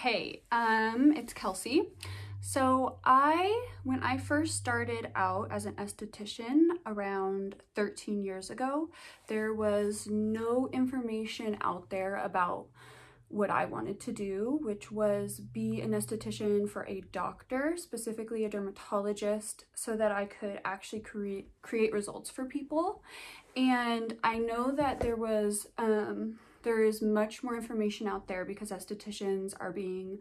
Hey, it's Kelsey. So when I first started out as an esthetician around 13 years ago, there was no information out there about what I wanted to do, which was be an esthetician for a doctor, specifically a dermatologist, so that I could actually create results for people. And I know that there is much more information out there because estheticians are being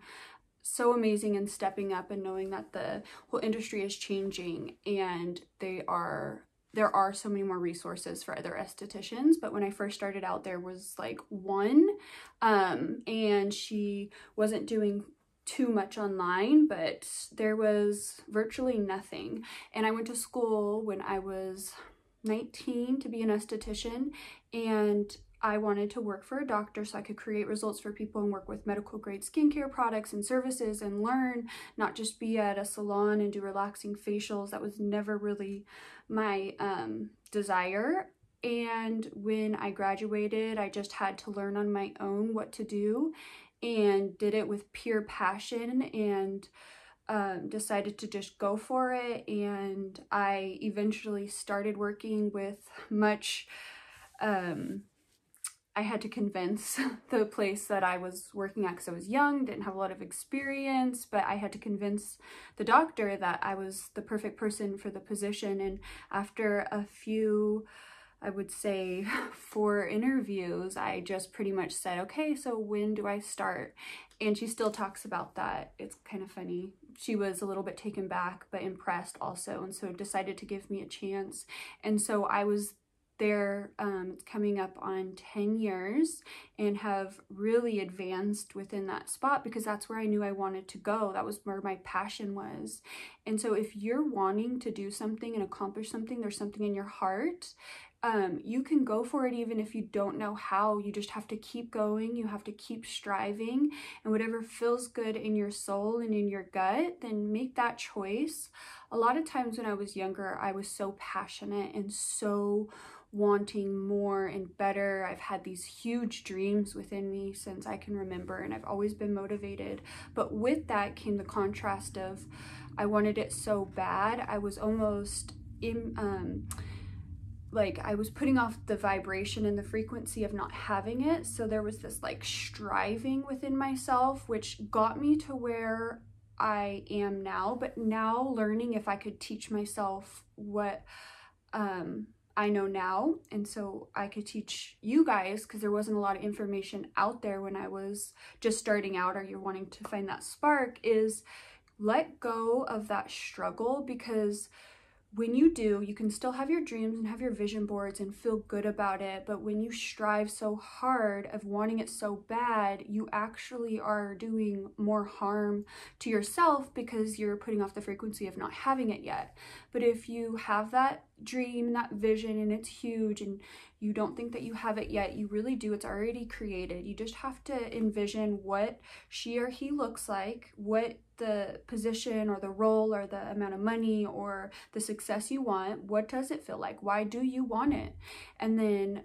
so amazing and stepping up and knowing that the whole industry is changing, and there are so many more resources for other estheticians. But when I first started out, there was like one, and she wasn't doing too much online, but there was virtually nothing. And I went to school when I was 19 to be an esthetician, and I wanted to work for a doctor so I could create results for people and work with medical grade skincare products and services and learn, not just be at a salon and do relaxing facials. That was never really my desire. And when I graduated, I just had to learn on my own what to do, and did it with pure passion, and decided to just go for it. And I eventually started working with much I had to convince the place that I was working at, because I was young, didn't have a lot of experience, but I had to convince the doctor that I was the perfect person for the position. And after a few, I would say 4 interviews, I just pretty much said, okay, so when do I start? And she still talks about that. It's kind of funny. She was a little bit taken back, but impressed also, and so decided to give me a chance. And so I was there, it's coming up on 10 years, and have really advanced within that spot because that's where I knew I wanted to go. That was where my passion was. And so if you're wanting to do something and accomplish something, there's something in your heart, you can go for it even if you don't know how. You just have to keep going. You have to keep striving, and whatever feels good in your soul and in your gut, then make that choice. A lot of times when I was younger, I was so passionate and so wanting more and better. I've had these huge dreams within me since I can remember, and I've always been motivated. But with that came the contrast of I wanted it so bad. I was almost like I was putting off the vibration and the frequency of not having it. So there was this like striving within myself, which got me to where I am now. But now learning if I could teach myself what I know now, and so I could teach you guys, because there wasn't a lot of information out there when I was just starting out, or you're wanting to find that spark, is let go of that struggle. Because when you do, you can still have your dreams and have your vision boards and feel good about it. But when you strive so hard of wanting it so bad, you actually are doing more harm to yourself because you're putting off the frequency of not having it yet. But if you have that dream, that vision, and it's huge, and you don't think that you have it yet, you really do. It's already created. You just have to envision what she or he looks like, what the position or the role or the amount of money or the success you want. What does it feel like? Why do you want it? And then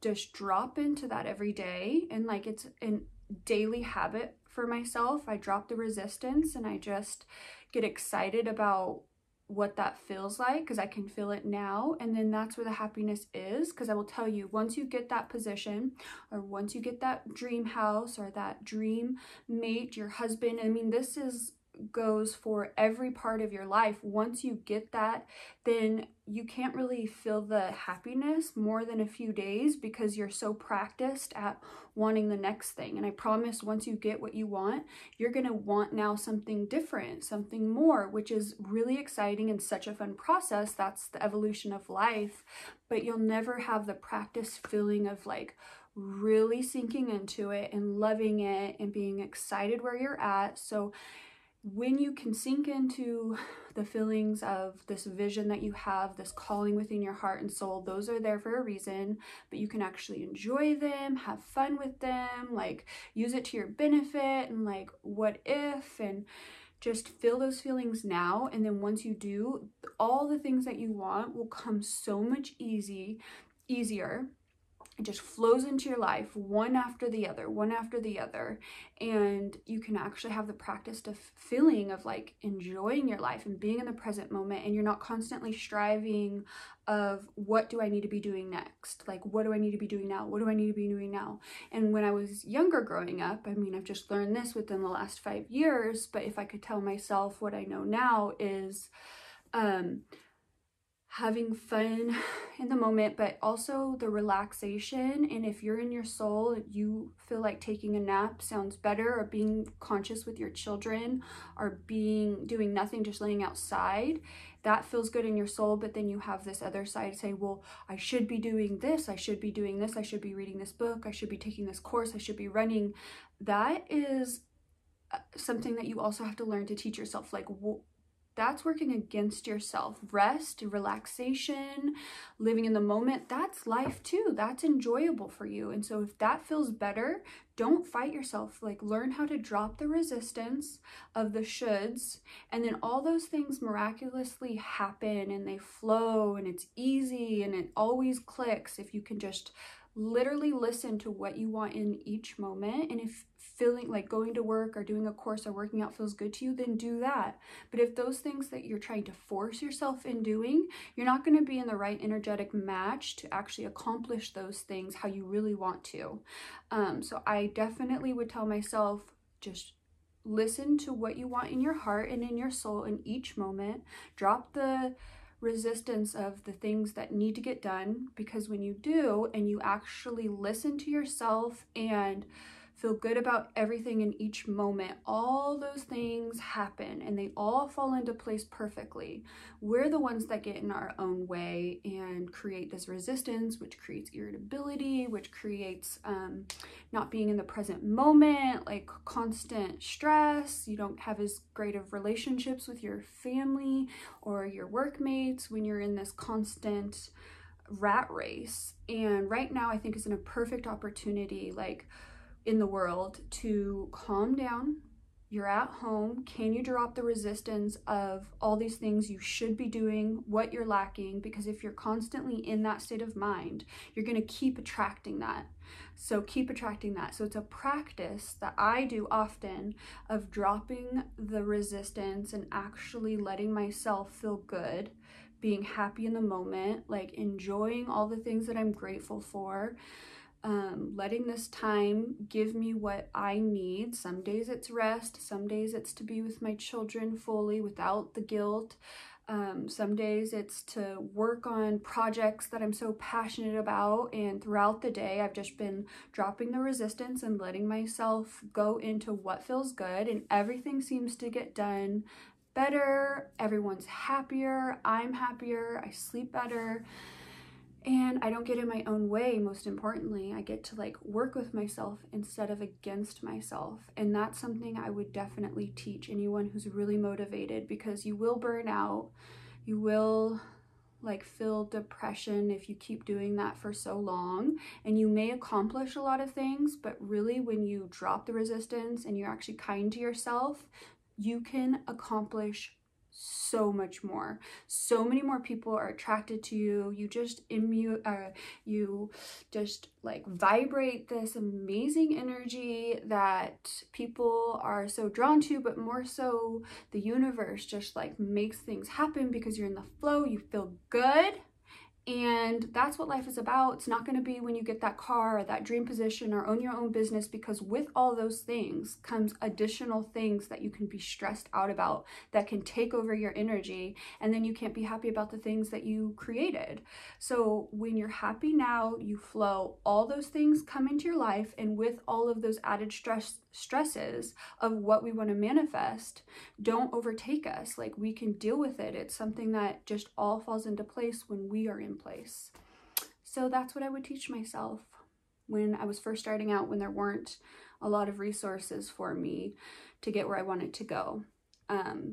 just drop into that every day. And like, it's a daily habit for myself. I drop the resistance and I just get excited about what that feels like, because I can feel it now. And then that's where the happiness is, because I will tell you, once you get that position, or once you get that dream house or that dream mate, your husband, I mean, goes for every part of your life. Once you get that, then you can't really feel the happiness more than a few days, because you're so practiced at wanting the next thing. And I promise, once you get what you want, you're gonna want now something different, something more, which is really exciting and such a fun process. That's the evolution of life. But you'll never have the practice feeling of like really sinking into it and loving it and being excited where you're at. So when you can sink into the feelings of this vision that you have, this calling within your heart and soul, those are there for a reason, but you can actually enjoy them, have fun with them, like use it to your benefit, and like what if, and just feel those feelings now. And then once you do, all the things that you want will come so much easier. It just flows into your life, one after the other, one after the other. And you can actually have the practice of feeling of like enjoying your life and being in the present moment. And you're not constantly striving of what do I need to be doing next? Like, what do I need to be doing now? What do I need to be doing now? And when I was younger growing up, I mean, I've just learned this within the last 5 years, but if I could tell myself what I know now is, having fun in the moment, but also the relaxation. And if you're in your soul, you feel like taking a nap sounds better, or being conscious with your children, or doing nothing, just laying outside, that feels good in your soul. But then you have this other side say, well, I should be doing this, I should be doing this, I should be reading this book, I should be taking this course, I should be running. That is something that you also have to learn to teach yourself. Like, that's working against yourself. Rest, relaxation, living in the moment, that's life too. That's enjoyable for you. And so if that feels better, don't fight yourself. Like, learn how to drop the resistance of the shoulds, and then all those things miraculously happen and they flow and it's easy and it always clicks if you can just literally listen to what you want in each moment. And if feeling like going to work or doing a course or working out feels good to you, then do that. But if those things that you're trying to force yourself in doing, you're not going to be in the right energetic match to actually accomplish those things how you really want to. So I definitely would tell myself, just listen to what you want in your heart and in your soul in each moment. Drop the resistance of the things that need to get done, because when you do and you actually listen to yourself and feel good about everything in each moment, all those things happen and they all fall into place perfectly. We're the ones that get in our own way and create this resistance, which creates irritability, which creates not being in the present moment, like constant stress. You don't have as great of relationships with your family or your workmates when you're in this constant rat race. And right now I think is in a perfect opportunity, like, in the world, to calm down. You're at home. Can you drop the resistance of all these things you should be doing, what you're lacking? Because if you're constantly in that state of mind, you're going to keep attracting that. So keep attracting that. So it's a practice that I do often of dropping the resistance and actually letting myself feel good, being happy in the moment, like enjoying all the things that I'm grateful for. Letting this time give me what I need. Some days it's rest, some days it's to be with my children fully without the guilt. Some days it's to work on projects that I'm so passionate about, and throughout the day I've just been dropping the resistance and letting myself go into what feels good, and everything seems to get done better. Everyone's happier, I'm happier, I sleep better. And I don't get in my own way. Most importantly, I get to like work with myself instead of against myself. And that's something I would definitely teach anyone who's really motivated, because you will burn out. You will like feel depression if you keep doing that for so long, and you may accomplish a lot of things, but really when you drop the resistance and you're actually kind to yourself, you can accomplish so much more. So many more people are attracted to you. You just you just like vibrate this amazing energy that people are so drawn to, but more so the universe just like makes things happen because you're in the flow, you feel good. And that's what life is about. It's not going to be when you get that car or that dream position or own your own business, because with all those things comes additional things that you can be stressed out about that can take over your energy, and then you can't be happy about the things that you created. So when you're happy now, you flow, all those things come into your life, and with all of those added stresses of what we want to manifest don't overtake us. Like, we can deal with it. It's something that just all falls into place when we are in place. So that's what I would teach myself when I was first starting out, when there weren't a lot of resources for me to get where I wanted to go.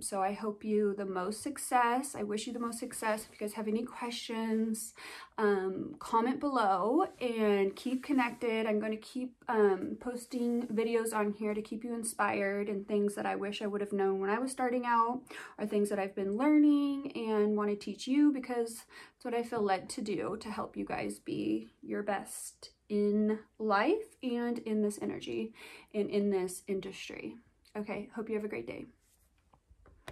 So I hope you the most success. I wish you the most success. If you guys have any questions, comment below and keep connected. I'm going to keep posting videos on here to keep you inspired, and things that I wish I would have known when I was starting out, or things that I've been learning and want to teach you, because it's what I feel led to do to help you guys be your best in life and in this energy and in this industry. Okay, hope you have a great day.